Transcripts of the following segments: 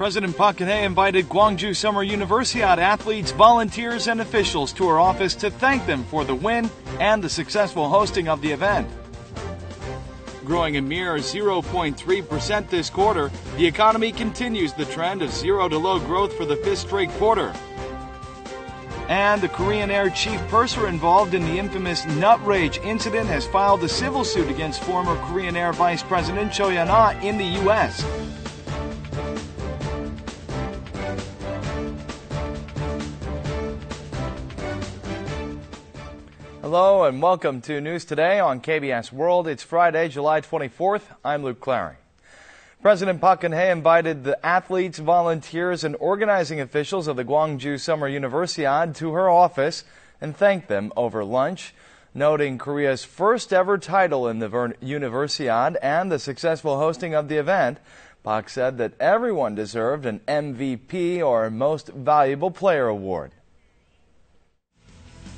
President Park Geun-hye invited Gwangju Summer Universiade athletes, volunteers, and officials to her office to thank them for the win and the successful hosting of the event. Growing a mere 0.3% this quarter, the economy continues the trend of zero to low growth for the fifth straight quarter. And the Korean Air chief purser involved in the infamous nut rage incident has filed a civil suit against former Korean Air Vice President Cho Yeon-ah in the U.S. Hello and welcome to News Today on KBS World. It's Friday, July 24th. I'm Luke Clary. President Park Geun-hye invited the athletes, volunteers, and organizing officials of the Gwangju Summer Universiade to her office and thanked them over lunch, noting Korea's first ever title in the Universiade and the successful hosting of the event. Park said that everyone deserved an MVP or Most Valuable Player award.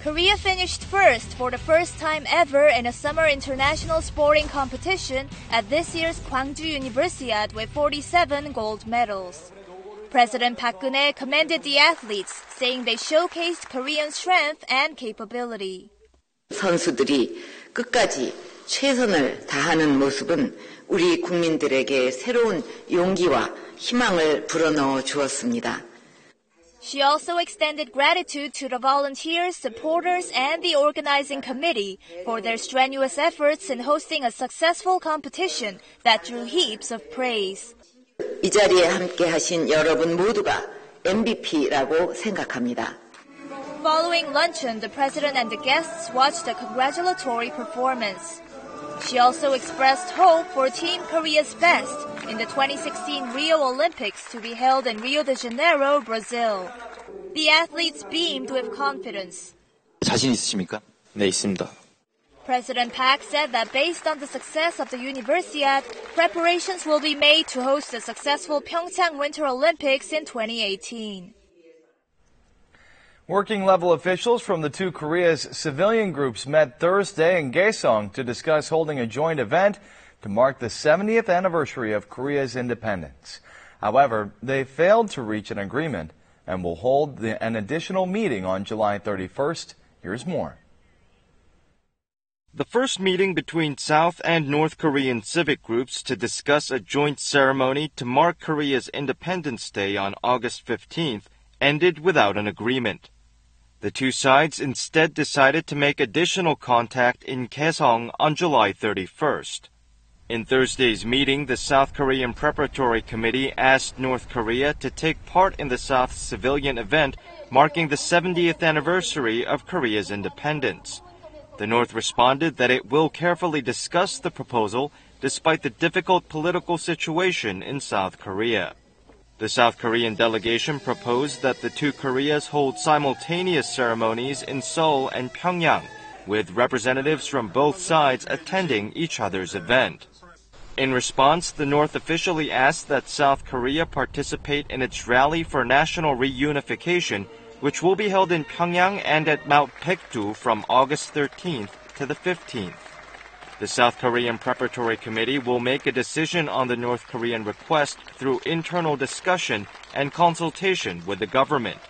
Korea finished first for the first time ever in a summer international sporting competition at this year's Gwangju Universiade with 47 gold medals. President Park Geun-hye commended the athletes, saying they showcased Korean strength and capability. 선수들이 끝까지 최선을 다하는 모습은 우리 국민들에게 새로운 용기와 희망을 불어넣어 주었습니다. She also extended gratitude to the volunteers, supporters, and the organizing committee for their strenuous efforts in hosting a successful competition that drew heaps of praise. 이 자리에 함께 하신 여러분 모두가 MVP라고 생각합니다. Following luncheon, the president and the guests watched a congratulatory performance. She also expressed hope for Team Korea's best in the 2016 Rio Olympics to be held in Rio de Janeiro, Brazil. The athletes beamed with confidence. 자신 있으십니까? 네, 있습니다. President Park said that based on the success of the Universiade, preparations will be made to host the successful Pyeongchang Winter Olympics in 2018. Working-level officials from the two Korea's civilian groups met Thursday in Kaesong to discuss holding a joint event to mark the 70th anniversary of Korea's independence. However, they failed to reach an agreement and will hold an additional meeting on July 31st. Here's more. The first meeting between South and North Korean civic groups to discuss a joint ceremony to mark Korea's Independence Day on August 15th ended without an agreement. The two sides instead decided to make additional contact in Kaesong on July 31st. In Thursday's meeting, the South Korean Preparatory Committee asked North Korea to take part in the South's civilian event marking the 70th anniversary of Korea's independence. The North responded that it will carefully discuss the proposal despite the difficult political situation in South Korea. The South Korean delegation proposed that the two Koreas hold simultaneous ceremonies in Seoul and Pyongyang, with representatives from both sides attending each other's event. In response, the North officially asked that South Korea participate in its rally for national reunification, which will be held in Pyongyang and at Mount Paektu from August 13th to the 15th. The South Korean Preparatory Committee will make a decision on the North Korean request through internal discussion and consultation with the government.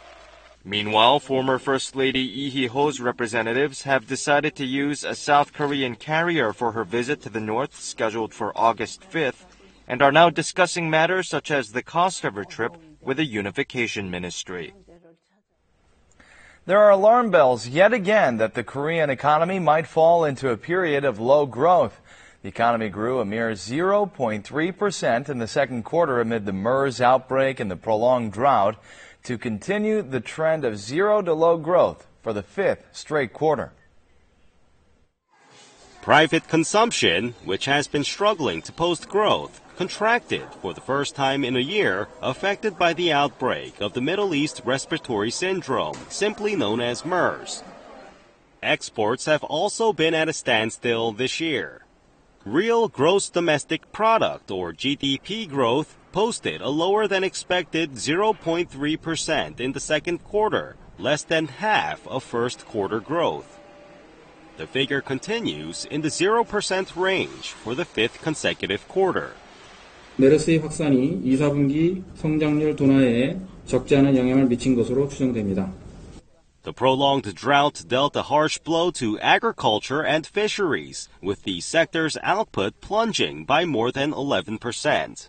Meanwhile, former First Lady Lee Hee-ho's representatives have decided to use a South Korean carrier for her visit to the North scheduled for August 5th and are now discussing matters such as the cost of her trip with the Unification Ministry. There are alarm bells yet again that the Korean economy might fall into a period of low growth. The economy grew a mere 0.3% in the second quarter amid the MERS outbreak and the prolonged drought, to continue the trend of zero to low growth for the fifth straight quarter. Private consumption, which has been struggling to post growth, contracted for the first time in a year, affected by the outbreak of the Middle East respiratory syndrome, simply known as MERS. Exports have also been at a standstill this year. Real gross domestic product, or GDP growth, posted a lower than expected 0.3% in the second quarter, less than half of first quarter growth. The figure continues in the 0% range for the fifth consecutive quarter. 메르스의 확산이 2, 4분기 성장률 둔화에 적지 않은 영향을 미친 것으로 추정됩니다. The prolonged drought dealt a harsh blow to agriculture and fisheries, with the sector's output plunging by more than 11%.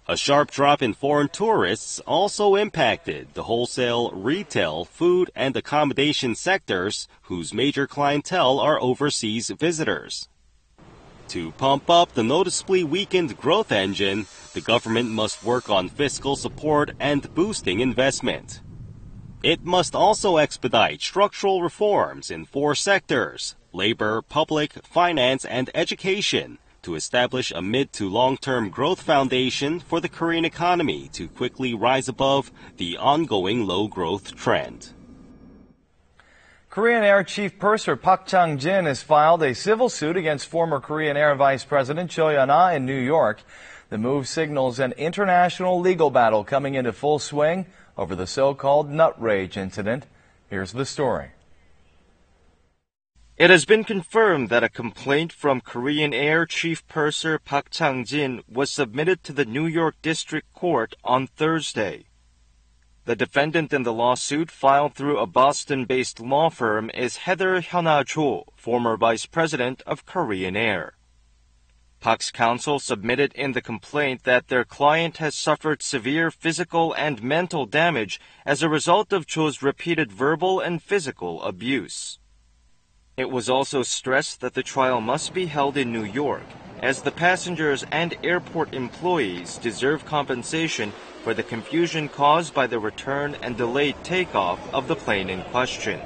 A sharp drop in foreign tourists also impacted the wholesale, retail, food, and accommodation sectors, whose major clientele are overseas visitors. To pump up the noticeably weakened growth engine, the government must work on fiscal support and boosting investment. It must also expedite structural reforms in 4 sectors: labor, public, finance, and education, to establish a mid to long-term growth foundation for the Korean economy to quickly rise above the ongoing low-growth trend. Korean Air Chief Purser Park Geun-hye has filed a civil suit against former Korean Air Vice President Cho Yeon-ah in New York. The move signals an international legal battle coming into full swing over the so-called nut rage incident. Here's the story. It has been confirmed that a complaint from Korean Air Chief Purser Park Geun-hye was submitted to the New York District Court on Thursday. The defendant in the lawsuit, filed through a Boston-based law firm, is Heather Hyuna Cho, former vice president of Korean Air. Park's counsel submitted in the complaint that their client has suffered severe physical and mental damage as a result of Cho's repeated verbal and physical abuse. It was also stressed that the trial must be held in New York, as the passengers and airport employees deserve compensation for the confusion caused by the return and delayed takeoff of the plane in question.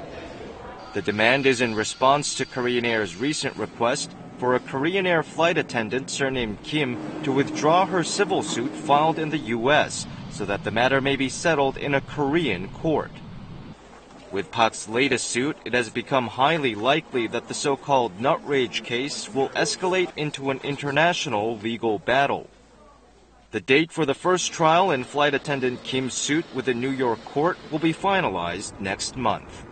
The demand is in response to Korean Air's recent request for a Korean Air flight attendant surnamed Kim to withdraw her civil suit filed in the U.S. so that the matter may be settled in a Korean court. With Park's latest suit, it has become highly likely that the so-called nut rage case will escalate into an international legal battle. The date for the first trial in flight attendant Kim's suit with a New York court will be finalized next month.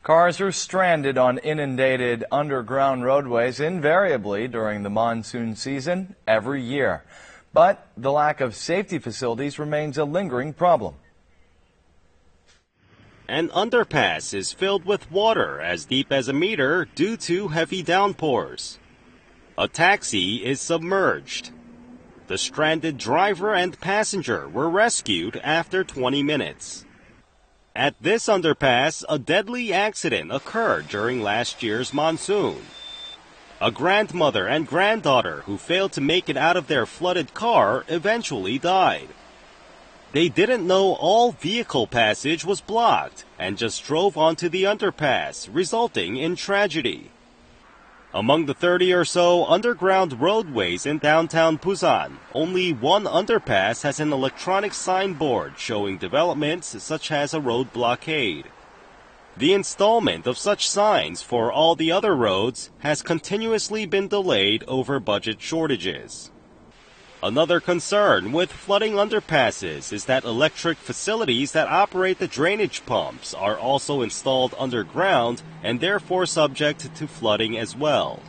Cars are stranded on inundated underground roadways invariably during the monsoon season every year. But the lack of safety facilities remains a lingering problem. An underpass is filled with water as deep as a meter due to heavy downpours. A taxi is submerged. The stranded driver and passenger were rescued after 20 minutes. At this underpass, a deadly accident occurred during last year's monsoon. A grandmother and granddaughter who failed to make it out of their flooded car eventually died. They didn't know all vehicle passage was blocked and just drove onto the underpass, resulting in tragedy. Among the 30 or so underground roadways in downtown Busan, only one underpass has an electronic signboard showing developments such as a road blockade. The installment of such signs for all the other roads has continuously been delayed over budget shortages. Another concern with flooding underpasses is that electric facilities that operate the drainage pumps are also installed underground and therefore subject to flooding as well.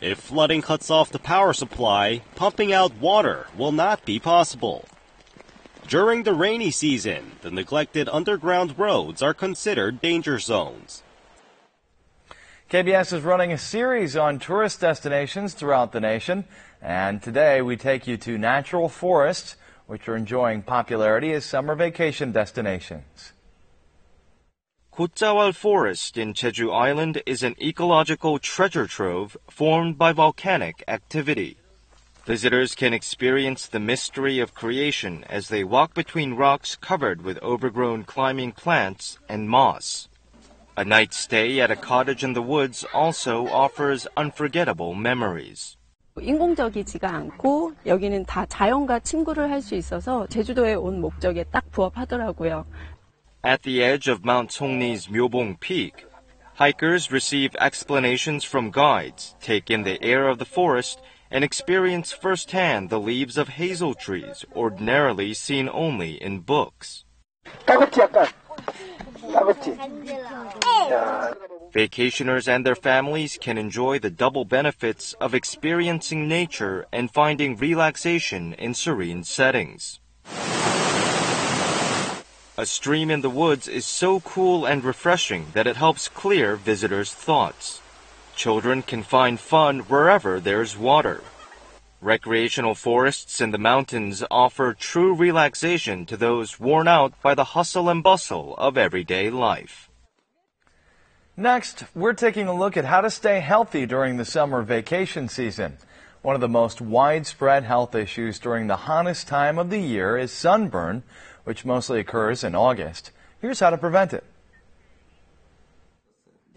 If flooding cuts off the power supply, pumping out water will not be possible. During the rainy season, the neglected underground roads are considered danger zones. KBS is running a series on tourist destinations throughout the nation, and today we take you to natural forests, which are enjoying popularity as summer vacation destinations. Gutjawal Forest in Jeju Island is an ecological treasure trove formed by volcanic activity. Visitors can experience the mystery of creation as they walk between rocks covered with overgrown climbing plants and moss. A night stay at a cottage in the woods also offers unforgettable memories. 인공적이지가 않고 여기는 다 자연과 친구를 할 수 있어서 제주도에 온 목적에 딱 부합하더라고요. At the edge of Mount Songni's Myeobong Peak, hikers receive explanations from guides, take in the air of the forest, and experience firsthand the leaves of hazel trees ordinarily seen only in books. Vacationers and their families can enjoy the double benefits of experiencing nature and finding relaxation in serene settings. A stream in the woods is so cool and refreshing that it helps clear visitors' thoughts. Children can find fun wherever there's water. Recreational forests in the mountains offer true relaxation to those worn out by the hustle and bustle of everyday life. Next, we're taking a look at how to stay healthy during the summer vacation season. One of the most widespread health issues during the hottest time of the year is sunburn, which mostly occurs in August. Here's how to prevent it.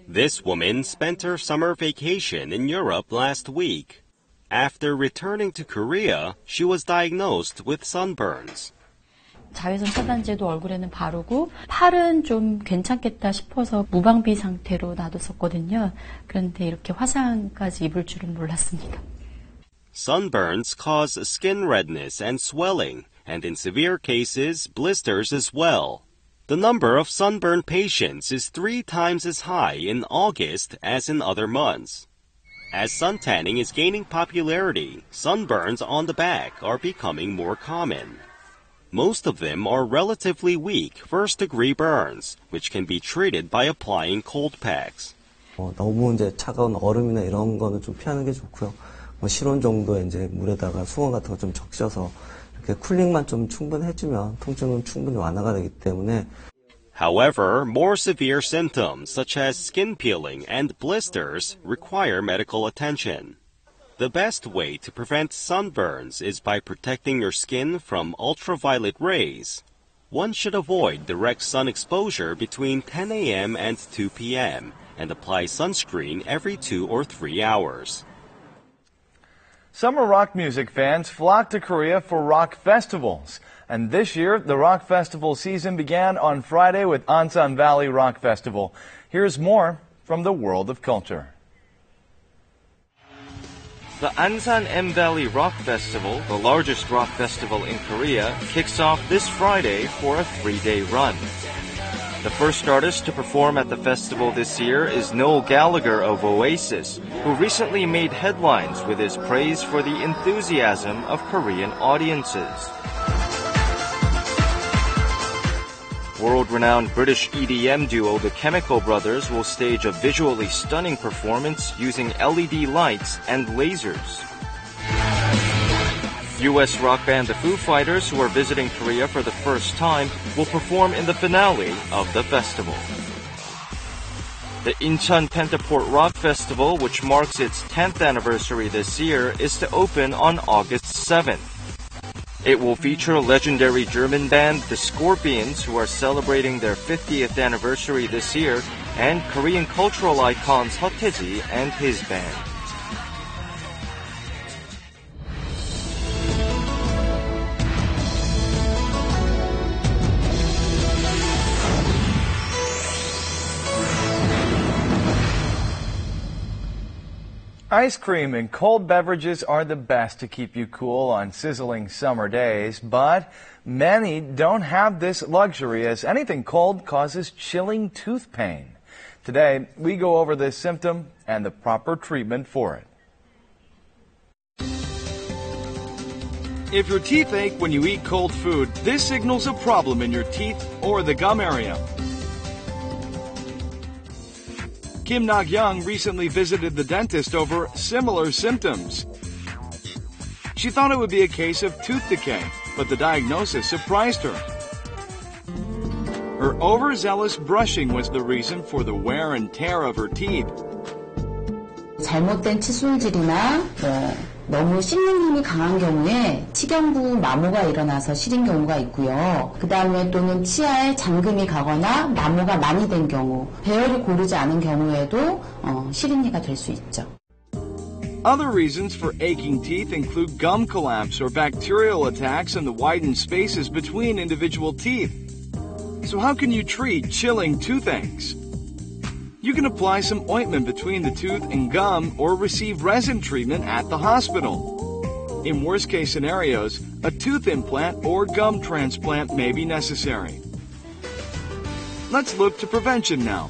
This woman spent her summer vacation in Europe last week. After returning to Korea, she was diagnosed with sunburns. 자외선 차단제도 얼굴에는 바르고 팔은 좀 괜찮겠다 싶어서 무방비 상태로 놔뒀었거든요. 그런데 이렇게 화상까지 입을 줄은 몰랐습니다. Sunburns cause skin redness and swelling, and in severe cases, blisters as well. The number of sunburn patients is 3 times as high in August as in other months. As suntanning is gaining popularity, sunburns on the back are becoming more common. Most of them are relatively weak first-degree burns, which can be treated by applying cold packs. 너무 이제 차가운 얼음이나 이런 거는 좀 피하는 게 좋고요. 실온 정도의 이제 물에다가 수건 같은 거 좀 적셔서 이렇게 쿨링만 좀 충분해주면 통증은 충분히 완화가 되기 때문에. However, more severe symptoms such as skin peeling and blisters require medical attention. The best way to prevent sunburns is by protecting your skin from ultraviolet rays. One should avoid direct sun exposure between 10 a.m. and 2 p.m. and apply sunscreen every 2 or 3 hours. Summer rock music fans flock to Korea for rock festivals. And this year, the rock festival season began on Friday with Ansan Valley Rock Festival. Here's more from the world of culture. The Ansan M Valley Rock Festival, the largest rock festival in Korea, kicks off this Friday for a 3-day run. The first artist to perform at the festival this year is Noel Gallagher of Oasis, who recently made headlines with his praise for the enthusiasm of Korean audiences. World-renowned British EDM duo The Chemical Brothers will stage a visually stunning performance using LED lights and lasers. U.S. rock band The Foo Fighters, who are visiting Korea for the first time, will perform in the finale of the festival. The Incheon Pentaport Rock Festival, which marks its 10th anniversary this year, is to open on August 7th. It will feature legendary German band The Scorpions, who are celebrating their 50th anniversary this year, and Korean cultural icons Seo and his band. Ice cream and cold beverages are the best to keep you cool on sizzling summer days, but many don't have this luxury as anything cold causes chilling tooth pain. Today, we go over this symptom and the proper treatment for it. If your teeth ache when you eat cold food, this signals a problem in your teeth or the gum area. Kim Nak-young recently visited the dentist over similar symptoms. She thought it would be a case of tooth decay, but the diagnosis surprised her. Her overzealous brushing was the reason for the wear and tear of her teeth. 잘못된 칫솔질이나 너무 씹는 힘이 강한 경우에 치경부 마모가 일어나서 시린 경우가 있고요. 그 다음에 또는 치아에 잠금이 가거나 마모가 많이 된 경우, 배열이 고르지 않은 경우에도 시린이가 될 수 있죠. Other reasons for aching teeth include gum collapse or bacterial attacks in the widened spaces between individual teeth. So how can you treat chilling toothaches? You can apply some ointment between the tooth and gum or receive resin treatment at the hospital. In worst-case scenarios, a tooth implant or gum transplant may be necessary. Let's look to prevention now.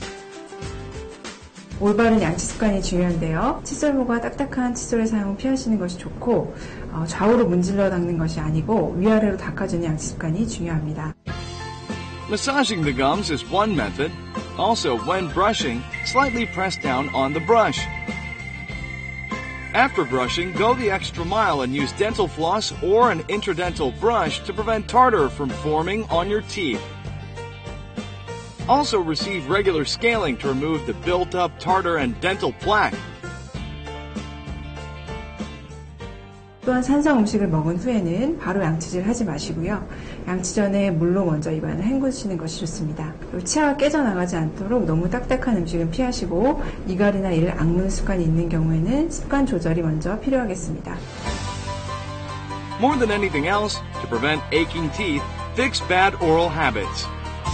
올바른 양치 습관이 중요한데요. 칫솔모가 딱딱한 칫솔의 사용 피하시는 것이 좋고 좌우로 문질러 닦는 것이 아니고 위아래로 닦아주는 양치 습관이 중요합니다. Massaging the gums is one method. Also, when brushing, slightly press down on the brush. After brushing, go the extra mile and use dental floss or an intradental brush to prevent tartar from forming on your teeth. Also receive regular scaling to remove the built-up tartar and dental plaque. 또한 산성 음식을 먹은 후에는 바로 양치질 하지 마시고요. 양치 전에 물로 먼저 입안을 헹구시는 것이 좋습니다. 그리고 치아가 깨져나가지 않도록 너무 딱딱한 음식은 피하시고 이갈이나 이를 악무는 습관이 있는 경우에는 습관 조절이 먼저 필요하겠습니다. More than anything else, to prevent aching teeth, fix bad oral habits.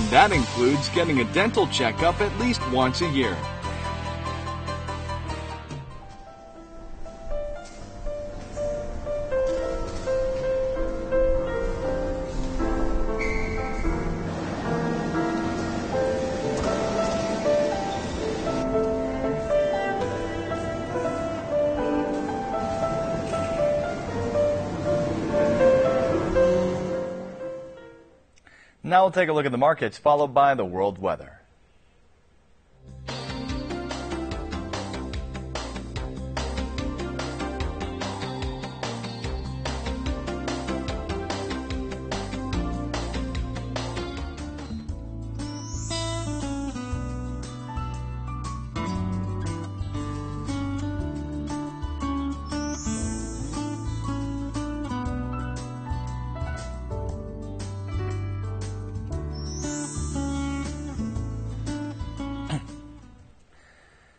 That includes getting a dental checkup at least once a year. Now we'll take a look at the markets, followed by the world weather.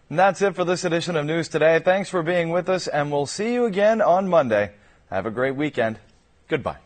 And that's it for this edition of News Today. Thanks for being with us, and we'll see you again on Monday. Have a great weekend. Goodbye.